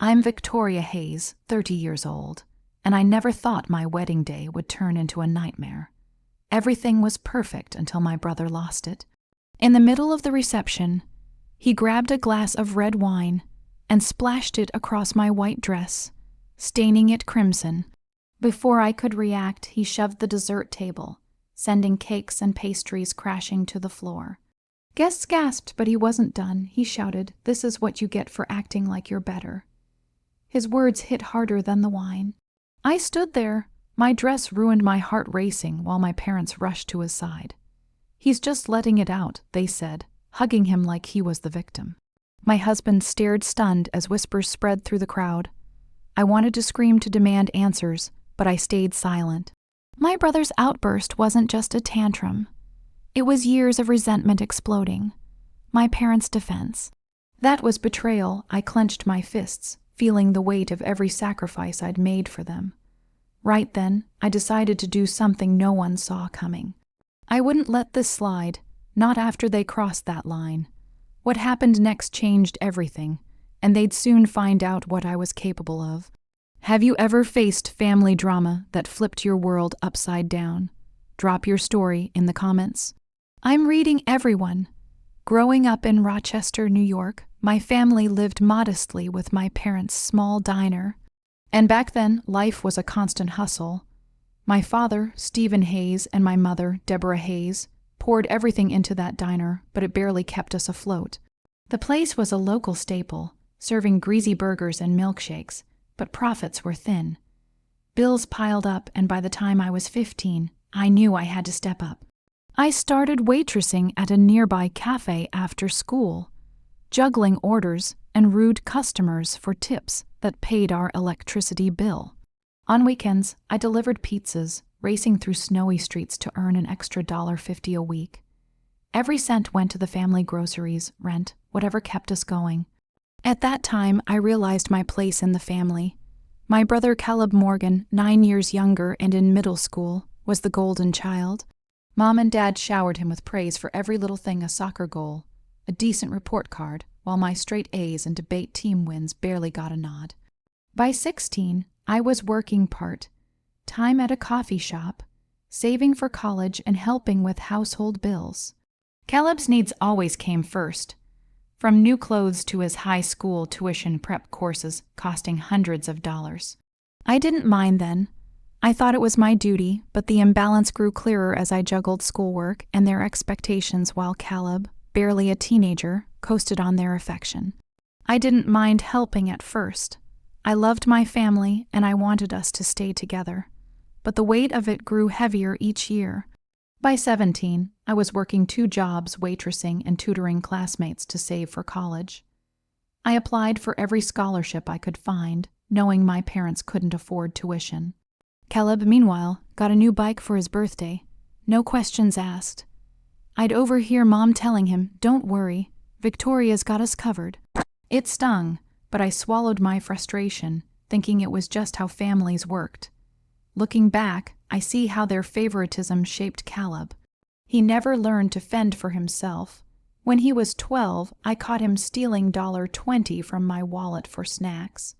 I'm Victoria Hayes, 30 years old, and I never thought my wedding day would turn into a nightmare. Everything was perfect until my brother lost it. In the middle of the reception, he grabbed a glass of red wine and splashed it across my white dress, staining it crimson. Before I could react, he shoved the dessert table, sending cakes and pastries crashing to the floor. Guests gasped, but he wasn't done. He shouted, "This is what you get for acting like you're better." His words hit harder than the wine. I stood there, my dress ruined, my heart racing, while my parents rushed to his side. "He's just letting it out," they said, hugging him like he was the victim. My husband stared stunned as whispers spread through the crowd. I wanted to scream to demand answers, but I stayed silent. My brother's outburst wasn't just a tantrum. It was years of resentment exploding. My parents' defense. That was betrayal. I clenched my fists, feeling the weight of every sacrifice I'd made for them. Right then, I decided to do something no one saw coming. I wouldn't let this slide, not after they crossed that line. What happened next changed everything, and they'd soon find out what I was capable of. Have you ever faced family drama that flipped your world upside down? Drop your story in the comments. I'm reading everyone. Growing up in Rochester, New York, my family lived modestly with my parents' small diner. And back then, life was a constant hustle. My father, Stephen Hayes, and my mother, Deborah Hayes, poured everything into that diner, but it barely kept us afloat. The place was a local staple, serving greasy burgers and milkshakes, but profits were thin. Bills piled up, and by the time I was 15, I knew I had to step up. I started waitressing at a nearby cafe after school, juggling orders and rude customers for tips that paid our electricity bill. On weekends, I delivered pizzas, racing through snowy streets to earn an extra $1.50 a week. Every cent went to the family groceries, rent, whatever kept us going. At that time, I realized my place in the family. My brother Caleb Morgan, 9 years younger and in middle school, was the golden child. Mom and Dad showered him with praise for every little thing: a soccer goal, a decent report card, while my straight A's and debate team wins barely got a nod. By 16, I was working part-time at a coffee shop, saving for college and helping with household bills. Caleb's needs always came first, from new clothes to his high school tuition prep courses costing hundreds of dollars. I didn't mind then. I thought it was my duty, but the imbalance grew clearer as I juggled schoolwork and their expectations while Caleb, barely a teenager, coasted on their affection. I didn't mind helping at first. I loved my family and I wanted us to stay together, but the weight of it grew heavier each year. By 17, I was working 2 jobs, waitressing and tutoring classmates to save for college. I applied for every scholarship I could find, knowing my parents couldn't afford tuition. Caleb, meanwhile, got a new bike for his birthday. No questions asked. I'd overhear Mom telling him, "Don't worry, Victoria's got us covered." It stung, but I swallowed my frustration, thinking it was just how families worked. Looking back, I see how their favoritism shaped Caleb. He never learned to fend for himself. When he was 12, I caught him stealing $1.20 from my wallet for snacks.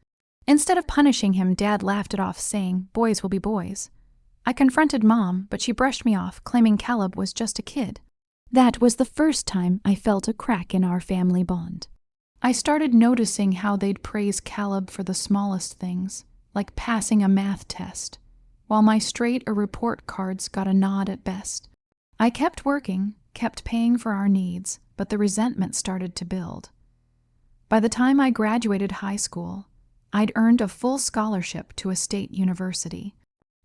Instead of punishing him, Dad laughed it off, saying, "Boys will be boys." I confronted Mom, but she brushed me off, claiming Caleb was just a kid. That was the first time I felt a crack in our family bond. I started noticing how they'd praise Caleb for the smallest things, like passing a math test, while my straight or report cards got a nod at best. I kept working, kept paying for our needs, but the resentment started to build. By the time I graduated high school, I'd earned a full scholarship to a state university.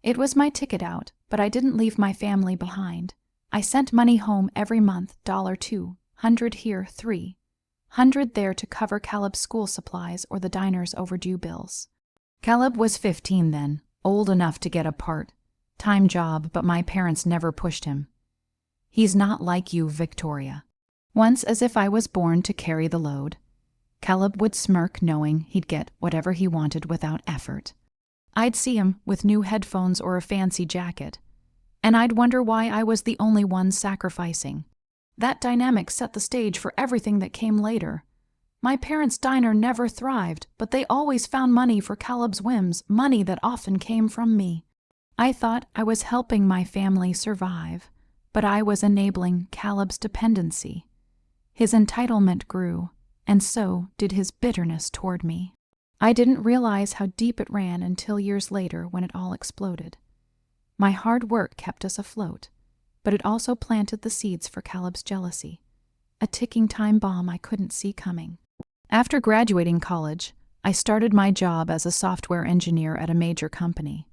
It was my ticket out, but I didn't leave my family behind. I sent money home every month, $2, $100 here, $3, $100 there to cover Caleb's school supplies or the diner's overdue bills. Caleb was 15 then, old enough to get a part-time job, but my parents never pushed him. "He's not like you, Victoria." Once, as if I was born to carry the load, Caleb would smirk, knowing he'd get whatever he wanted without effort. I'd see him with new headphones or a fancy jacket, and I'd wonder why I was the only one sacrificing. That dynamic set the stage for everything that came later. My parents' diner never thrived, but they always found money for Caleb's whims, money that often came from me. I thought I was helping my family survive, but I was enabling Caleb's dependency. His entitlement grew, and so did his bitterness toward me. I didn't realize how deep it ran until years later when it all exploded. My hard work kept us afloat, but it also planted the seeds for Caleb's jealousy, a ticking time bomb I couldn't see coming. After graduating college, I started my job as a software engineer at a major company.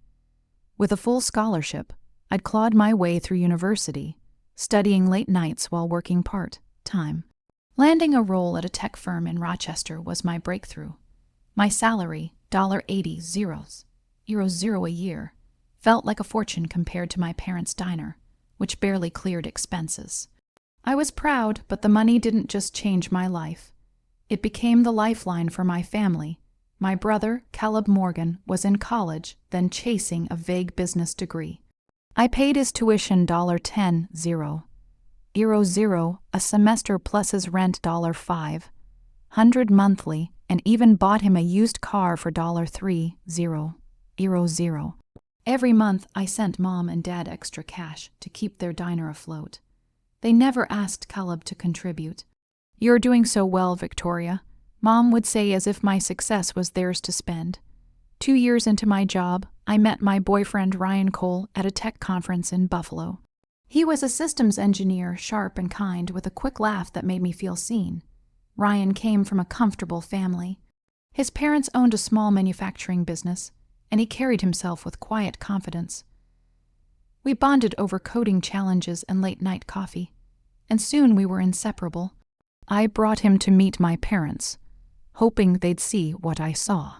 With a full scholarship, I'd clawed my way through university, studying late nights while working part-time. Landing a role at a tech firm in Rochester was my breakthrough. My salary, $80 a year, felt like a fortune compared to my parents' diner, which barely cleared expenses. I was proud, but the money didn't just change my life. It became the lifeline for my family. My brother, Caleb Morgan, was in college, then chasing a vague business degree. I paid his tuition $10,000 a semester plus his rent $500 monthly, and even bought him a used car for $3,000. Every month I sent Mom and Dad extra cash to keep their diner afloat. They never asked Caleb to contribute. "You're doing so well, Victoria," Mom would say as if my success was theirs to spend. 2 years into my job, I met my boyfriend Ryan Cole at a tech conference in Buffalo. He was a systems engineer, sharp and kind, with a quick laugh that made me feel seen. Ryan came from a comfortable family. His parents owned a small manufacturing business, and he carried himself with quiet confidence. We bonded over coding challenges and late-night coffee, and soon we were inseparable. I brought him to meet my parents, hoping they'd see what I saw.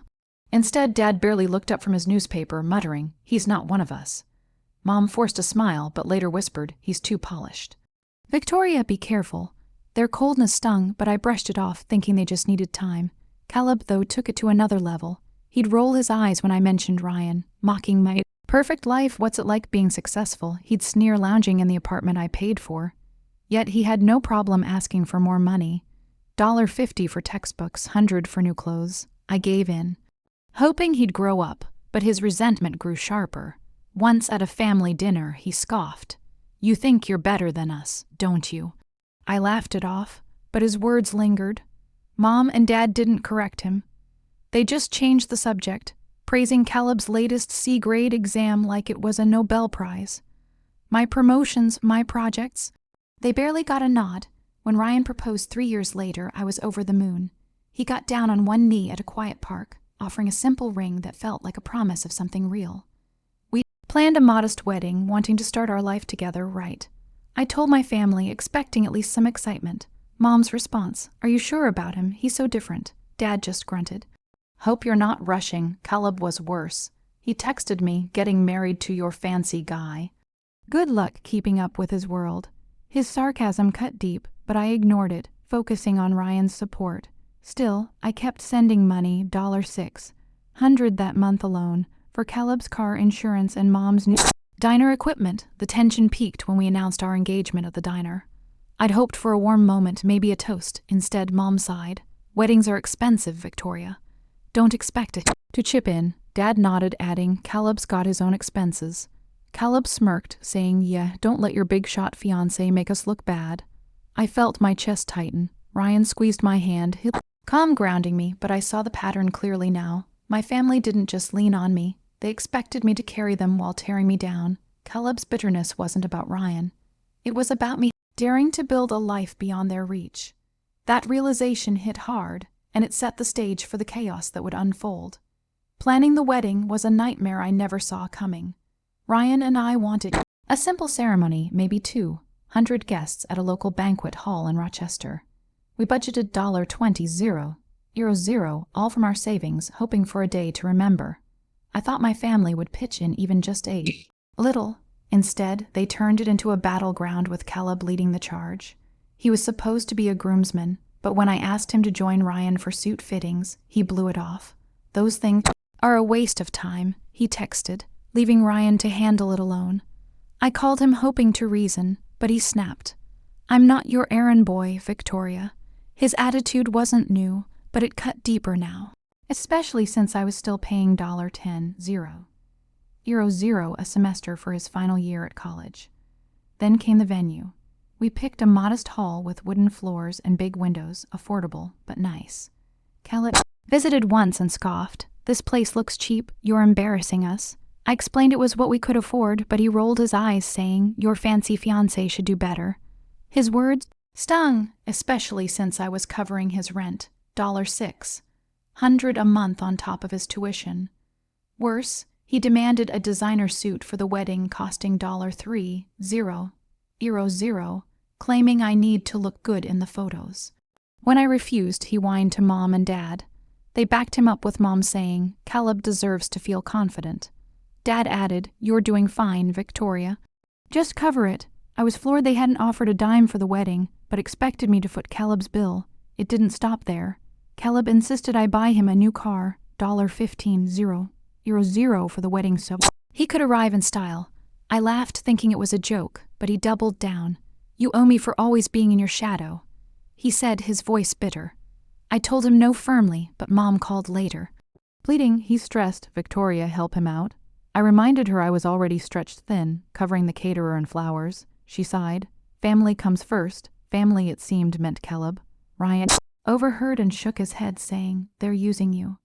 Instead, Dad barely looked up from his newspaper, muttering, "He's not one of us." Mom forced a smile, but later whispered, "He's too polished." "Victoria, be careful." Their coldness stung, but I brushed it off, thinking they just needed time. Caleb, though, took it to another level. He'd roll his eyes when I mentioned Ryan, mocking my perfect life, what's it like being successful. He'd sneer lounging in the apartment I paid for. Yet he had no problem asking for more money. $50 for textbooks, $100 for new clothes. I gave in, hoping he'd grow up, but his resentment grew sharper. Once at a family dinner, he scoffed. "You think you're better than us, don't you?" I laughed it off, but his words lingered. Mom and Dad didn't correct him. They just changed the subject, praising Caleb's latest C-grade exam like it was a Nobel Prize. My promotions, my projects. They barely got a nod. When Ryan proposed 3 years later, I was over the moon. He got down on one knee at a quiet park, offering a simple ring that felt like a promise of something real. We planned a modest wedding, wanting to start our life together right. I told my family, expecting at least some excitement. Mom's response, "Are you sure about him? He's so different." Dad just grunted. "Hope you're not rushing." Caleb was worse. He texted me, "Getting married to your fancy guy." Good luck keeping up with his world. His sarcasm cut deep, but I ignored it, focusing on Ryan's support. Still, I kept sending money, $600 that month alone, for Caleb's car insurance and Mom's new diner equipment. The tension peaked when we announced our engagement at the diner. I'd hoped for a warm moment, maybe a toast. Instead, Mom sighed. "Weddings are expensive, Victoria. Don't expect it to chip in." Dad nodded, adding, "Caleb's got his own expenses." Caleb smirked, saying, "Yeah, don't let your big-shot fiancé make us look bad." I felt my chest tighten. Ryan squeezed my hand, calm grounding me, but I saw the pattern clearly now. My family didn't just lean on me. They expected me to carry them while tearing me down. Caleb's bitterness wasn't about Ryan. It was about me daring to build a life beyond their reach. That realization hit hard, and it set the stage for the chaos that would unfold. Planning the wedding was a nightmare I never saw coming. Ryan and I wanted a simple ceremony, maybe 200 guests at a local banquet hall in Rochester. We budgeted $20,000, all from our savings, hoping for a day to remember. I thought my family would pitch in even just a little. Instead, they turned it into a battleground with Caleb leading the charge. He was supposed to be a groomsman, but when I asked him to join Ryan for suit fittings, he blew it off. "Those things are a waste of time," he texted, leaving Ryan to handle it alone. I called him, hoping to reason, but he snapped. "I'm not your errand boy, Victoria. His attitude wasn't new, but it cut deeper now, especially since I was still paying €10,000 a semester for his final year at college. Then came the venue. We picked a modest hall with wooden floors and big windows, affordable but nice. Caleb visited once and scoffed. "This place looks cheap, you're embarrassing us." I explained it was what we could afford, but he rolled his eyes, saying, "Your fancy fiancé should do better." His words stung, especially since I was covering his rent, $600 a month on top of his tuition. Worse, he demanded a designer suit for the wedding costing €300, claiming I need to look good in the photos. When I refused, he whined to Mom and Dad. They backed him up with Mom saying, "Caleb deserves to feel confident." Dad added, "You're doing fine, Victoria. Just cover it." I was floored they hadn't offered a dime for the wedding, but expected me to foot Caleb's bill. It didn't stop there. Caleb insisted I buy him a new car, $15,000 for the wedding so he could arrive in style. I laughed, thinking it was a joke, but he doubled down. "You owe me for always being in your shadow," he said, his voice bitter. I told him no firmly, but Mom called later. Pleading he stressed Victoria help him out. I reminded her I was already stretched thin, covering the caterer and flowers. She sighed. Family comes first. Family, it seemed, meant Caleb. Ryan overheard and shook his head, saying, "They're using you."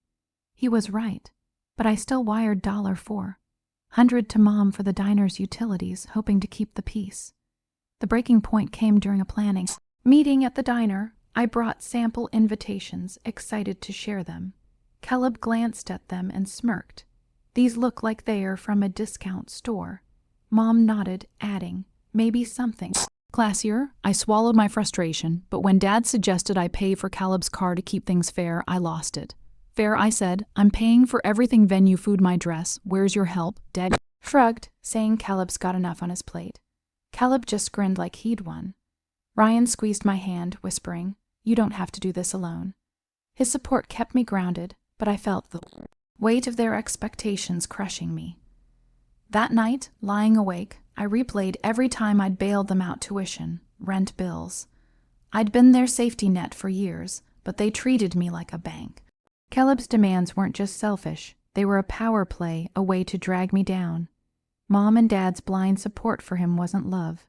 He was right, but I still wired $400 to Mom for the diner's utilities, hoping to keep the peace. The breaking point came during a planning meeting at the diner. I brought sample invitations, excited to share them. Caleb glanced at them and smirked. "These look like they are from a discount store." Mom nodded, adding, "Maybe something classier." I swallowed my frustration, but when Dad suggested I pay for Caleb's car to keep things fair, I lost it. "Fair," I said. "I'm paying for everything: venue, food, my dress. Where's your help?" Dad shrugged, saying Caleb's got enough on his plate. Caleb just grinned like he'd won. Ryan squeezed my hand, whispering, "You don't have to do this alone." His support kept me grounded, but I felt the weight of their expectations crushing me. That night, lying awake, I replayed every time I'd bailed them out tuition, rent, bills. I'd been their safety net for years, but they treated me like a bank. Caleb's demands weren't just selfish, they were a power play, a way to drag me down. Mom and Dad's blind support for him wasn't love.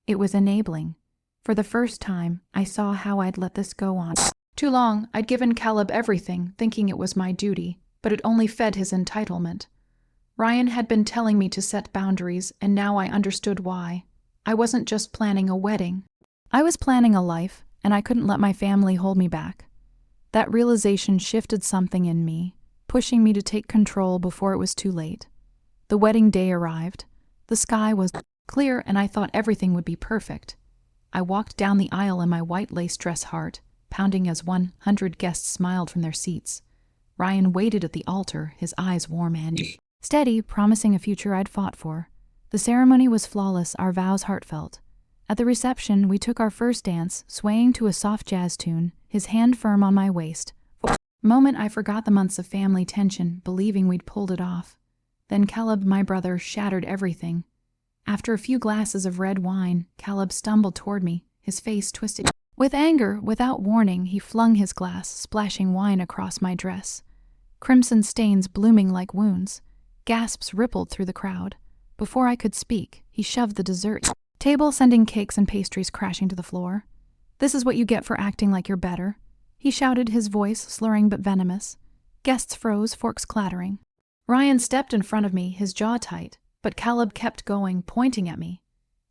It was enabling. For the first time, I saw how I'd let this go on. Too long, I'd given Caleb everything, thinking it was my duty, but it only fed his entitlement. Ryan had been telling me to set boundaries, and now I understood why. I wasn't just planning a wedding. I was planning a life, and I couldn't let my family hold me back. That realization shifted something in me, pushing me to take control before it was too late. The wedding day arrived. The sky was clear, and I thought everything would be perfect. I walked down the aisle in my white lace dress, heart pounding as 100 guests smiled from their seats. Ryan waited at the altar, his eyes warm and steady, promising a future I'd fought for. The ceremony was flawless, our vows heartfelt. At the reception, we took our first dance, swaying to a soft jazz tune, his hand firm on my waist. For a moment, I forgot the months of family tension, believing we'd pulled it off. Then Caleb, my brother, shattered everything. After a few glasses of red wine, Caleb stumbled toward me, his face twisted. With anger, without warning, he flung his glass, splashing wine across my dress. Crimson stains blooming like wounds. Gasps rippled through the crowd. Before I could speak, he shoved the dessert table, sending cakes and pastries crashing to the floor. "This is what you get for acting like you're better," he shouted, his voice slurring but venomous. Guests froze, forks clattering. Ryan stepped in front of me, his jaw tight, but Caleb kept going, pointing at me.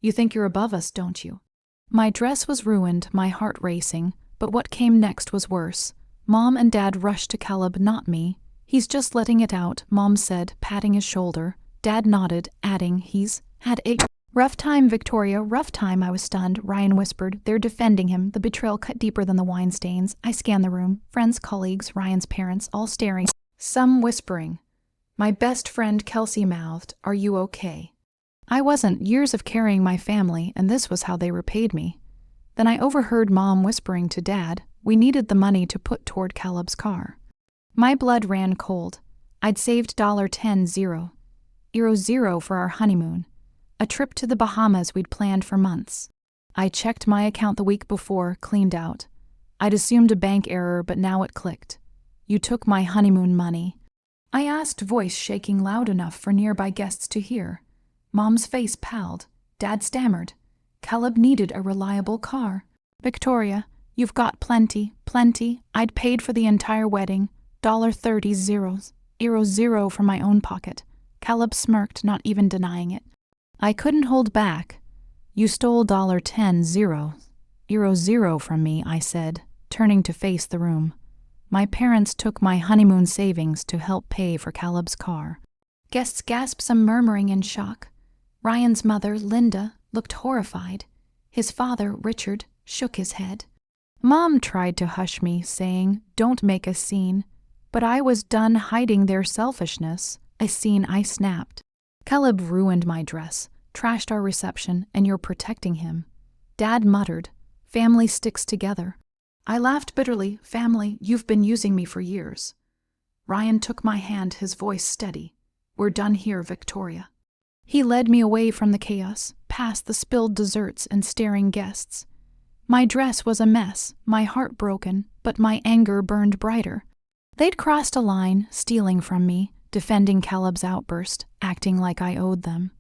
"You think you're above us, don't you?" My dress was ruined, my heart racing, but what came next was worse. Mom and Dad rushed to Caleb, not me. "He's just letting it out," Mom said, patting his shoulder. Dad nodded, adding, "He's had a rough time, Victoria, rough time." I was stunned. Ryan whispered, "They're defending him." The betrayal cut deeper than the wine stains. I scanned the room. Friends, colleagues, Ryan's parents, all staring. Some whispering. My best friend Kelsey mouthed, "Are you okay?" I wasn't. Years of carrying my family, and this was how they repaid me. Then I overheard Mom whispering to Dad, we needed the money to put toward Caleb's car. My blood ran cold. I'd saved $10,000 for our honeymoon, a trip to the Bahamas we'd planned for months. I checked my account the week before, cleaned out. I'd assumed a bank error, but now it clicked. You took my honeymoon money. I asked, voice shaking loud enough for nearby guests to hear. Mom's face palled. Dad stammered. Caleb needed a reliable car. Victoria, you've got plenty. I'd paid for the entire wedding. $30 from my own pocket. Caleb smirked, not even denying it. I couldn't hold back. You stole $10 from me, I said, turning to face the room. My parents took my honeymoon savings to help pay for Caleb's car. Guests gasped, some murmuring in shock. Ryan's mother, Linda, looked horrified. His father, Richard, shook his head. Mom tried to hush me, saying, "Don't make a scene." But I was done hiding their selfishness, a scene I snapped. Caleb ruined my dress, trashed our reception, and you're protecting him. Dad muttered, "Family sticks together." I laughed bitterly. "Family, you've been using me for years." Ryan took my hand, his voice steady. "We're done here, Victoria." He led me away from the chaos, past the spilled desserts and staring guests. My dress was a mess, my heart broken, but my anger burned brighter. They'd crossed a line, stealing from me, defending Caleb's outburst, acting like I owed them.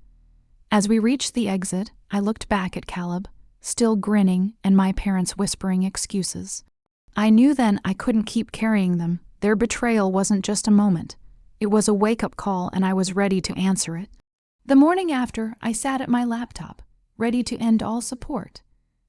As we reached the exit, I looked back at Caleb, still grinning, and my parents whispering excuses. I knew then I couldn't keep carrying them. Their betrayal wasn't just a moment. It was a wake-up call, and I was ready to answer it. The morning after, I sat at my laptop, ready to end all support.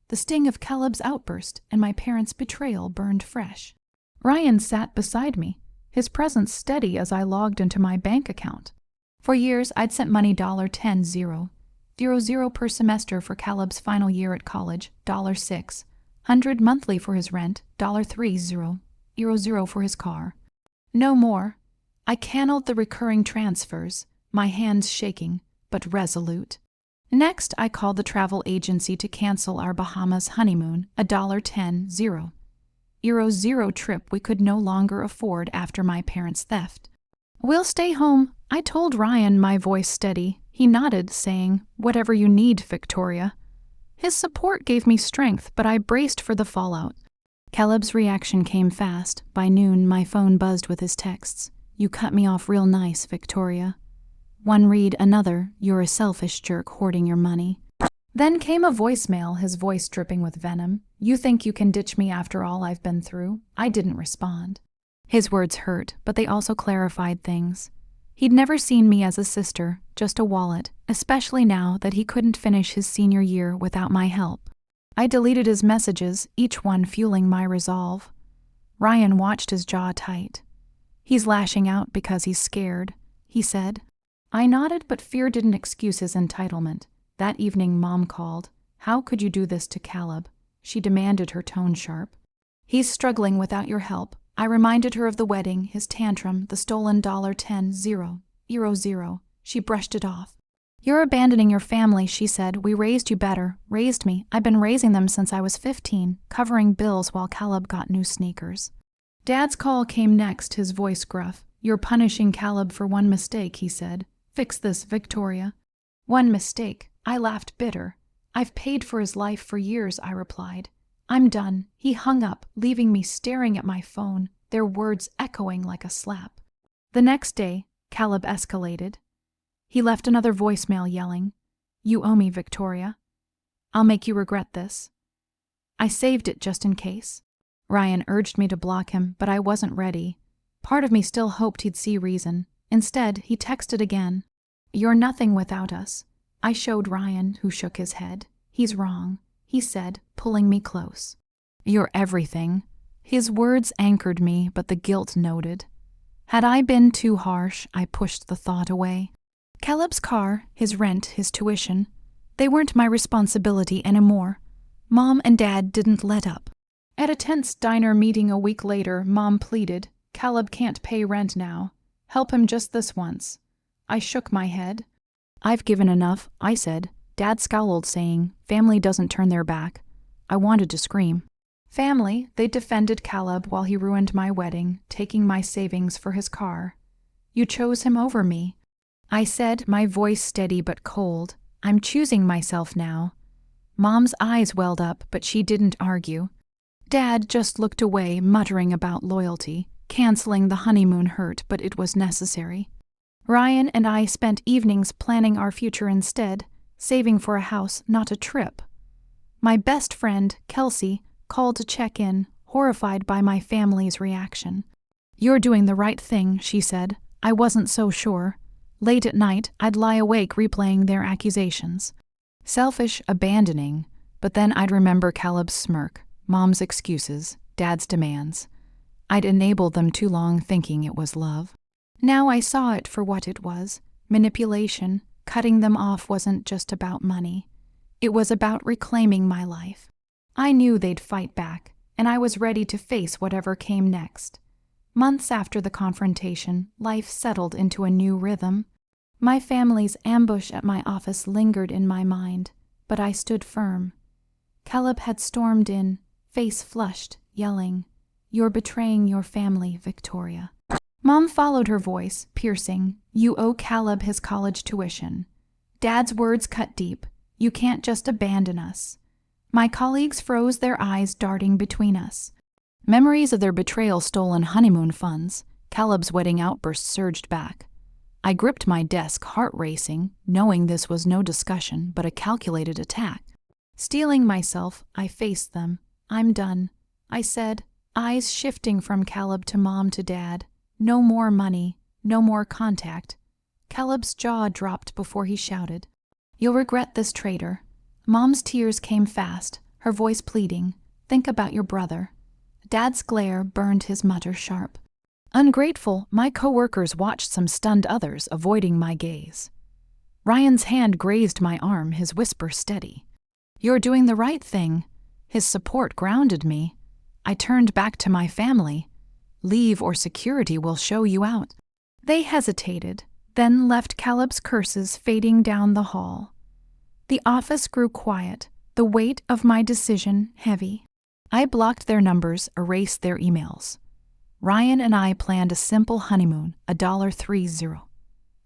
The sting of Caleb's outburst and my parents' betrayal burned fresh. Ryan sat beside me, his presence steady as I logged into my bank account. For years, I'd sent money $10.00 per semester for Caleb's final year at college, $600 monthly for his rent, $300 for his car. No more. I canceled the recurring transfers, my hands shaking, but resolute. Next, I called the travel agency to cancel our Bahamas honeymoon, a $10.00 trip we could no longer afford after my parents' theft. "We'll stay home," I told Ryan, my voice steady. He nodded, saying, "Whatever you need, Victoria." His support gave me strength, but I braced for the fallout. Caleb's reaction came fast. By noon, my phone buzzed with his texts. "You cut me off real nice, Victoria." One read, another, "You're a selfish jerk hoarding your money." Then came a voicemail, his voice dripping with venom. "You think you can ditch me after all I've been through?" I didn't respond. His words hurt, but they also clarified things. He'd never seen me as a sister, just a wallet, especially now that he couldn't finish his senior year without my help. I deleted his messages, each one fueling my resolve. Ryan watched his jaw tight. "He's lashing out because he's scared," he said. I nodded, but fear didn't excuse his entitlement. That evening, Mom called. "How could you do this to Caleb?" She demanded, her tone sharp. "He's struggling without your help." I reminded her of the wedding, his tantrum, the stolen $10.00. She brushed it off. "You're abandoning your family," she said. "We raised you better. Raised me. I've been raising them since I was 15, covering bills while Caleb got new sneakers." Dad's call came next, his voice gruff. "You're punishing Caleb for one mistake," he said. "Fix this, Victoria." "One mistake." I laughed bitter. "I've paid for his life for years," I replied. "I'm done." He hung up, leaving me staring at my phone, their words echoing like a slap. The next day, Caleb escalated. He left another voicemail yelling, "You owe me, Victoria. I'll make you regret this." I saved it just in case. Ryan urged me to block him, but I wasn't ready. Part of me still hoped he'd see reason. Instead, he texted again. "You're nothing without us." I showed Ryan, who shook his head. "He's wrong," he said, pulling me close. "You're everything." His words anchored me, but the guilt noted. Had I been too harsh, I pushed the thought away. Caleb's car, his rent, his tuition, they weren't my responsibility anymore. Mom and Dad didn't let up. At a tense diner meeting a week later, Mom pleaded, "Caleb can't pay rent now. Help him just this once." I shook my head. "I've given enough," I said. Dad scowled, saying, "Family doesn't turn their back." I wanted to scream. Family, they defended Caleb while he ruined my wedding, taking my savings for his car. "You chose him over me." I said, my voice steady but cold. "I'm choosing myself now." Mom's eyes welled up, but she didn't argue. Dad just looked away, muttering about loyalty. Canceling the honeymoon hurt, but it was necessary. Ryan and I spent evenings planning our future instead, saving for a house, not a trip. My best friend, Kelsey, called to check in, horrified by my family's reaction. "You're doing the right thing," she said. I wasn't so sure. Late at night, I'd lie awake replaying their accusations. Selfish, abandoning, but then I'd remember Caleb's smirk, Mom's excuses, Dad's demands. I'd enabled them too long thinking it was love. Now I saw it for what it was, manipulation. Cutting them off wasn't just about money. It was about reclaiming my life. I knew they'd fight back, and I was ready to face whatever came next. Months after the confrontation, life settled into a new rhythm. My family's ambush at my office lingered in my mind, but I stood firm. Caleb had stormed in, face flushed, yelling, "You're betraying your family, Victoria." Mom followed her voice, piercing, "You owe Caleb his college tuition." Dad's words cut deep, "You can't just abandon us." My colleagues froze, their eyes darting between us. Memories of their betrayal stolen honeymoon funds, Caleb's wedding outburst surged back. I gripped my desk, heart racing, knowing this was no discussion but a calculated attack. Steeling myself, I faced them. "I'm done," I said, eyes shifting from Caleb to Mom to Dad. No more money, no more contact. Caleb's jaw dropped before he shouted, "You'll regret this, traitor." Mom's tears came fast, her voice pleading, "Think about your brother." Dad's glare burned his mutter sharp. Ungrateful, my co-workers watched some stunned others, avoiding my gaze. Ryan's hand grazed my arm, his whisper steady. "You're doing the right thing." His support grounded me. I turned back to my family. "Leave or security will show you out." They hesitated, then left, Caleb's curses fading down the hall. The office grew quiet, the weight of my decision heavy. I blocked their numbers, erased their emails. Ryan and I planned a simple honeymoon, $30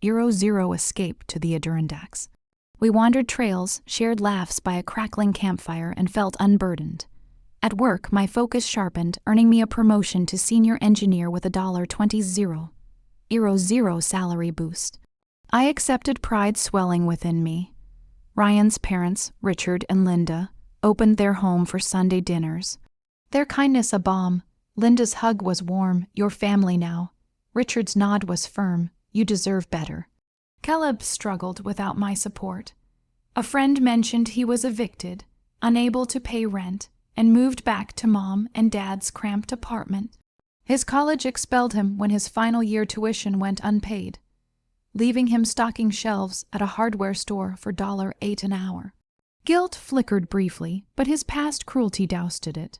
Euro escape to the Adirondacks. We wandered trails, shared laughs by a crackling campfire, and felt unburdened. At work, my focus sharpened, earning me a promotion to senior engineer with a $20 salary boost. I accepted, pride swelling within me. Ryan's parents, Richard and Linda, opened their home for Sunday dinners. Their kindness a balm. Linda's hug was warm, "Your family now." Richard's nod was firm, "You deserve better." Caleb struggled without my support. A friend mentioned he was evicted, unable to pay rent, and moved back to Mom and Dad's cramped apartment. His college expelled him when his final year tuition went unpaid, leaving him stocking shelves at a hardware store for $8 an hour. Guilt flickered briefly, but his past cruelty doused it.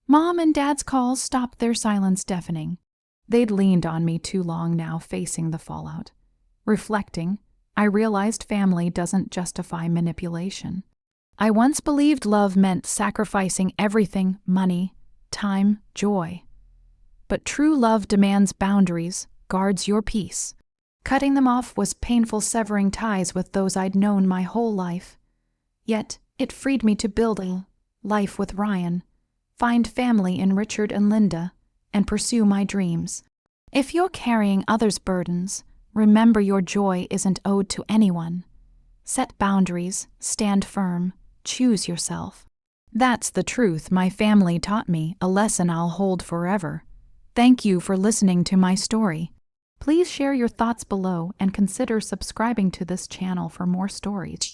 Mom and Dad's calls stopped their silence deafening. They'd leaned on me too long now, facing the fallout. Reflecting, I realized family doesn't justify manipulation. I once believed love meant sacrificing everything: money, time, joy. But true love demands boundaries, guards your peace. Cutting them off was painful, severing ties with those I'd known my whole life. Yet it freed me to build a life with Ryan, find family in Richard and Linda, and pursue my dreams. If you're carrying others' burdens, remember your joy isn't owed to anyone. Set boundaries, stand firm, choose yourself. That's the truth my family taught me, a lesson I'll hold forever. Thank you for listening to my story. Please share your thoughts below and consider subscribing to this channel for more stories.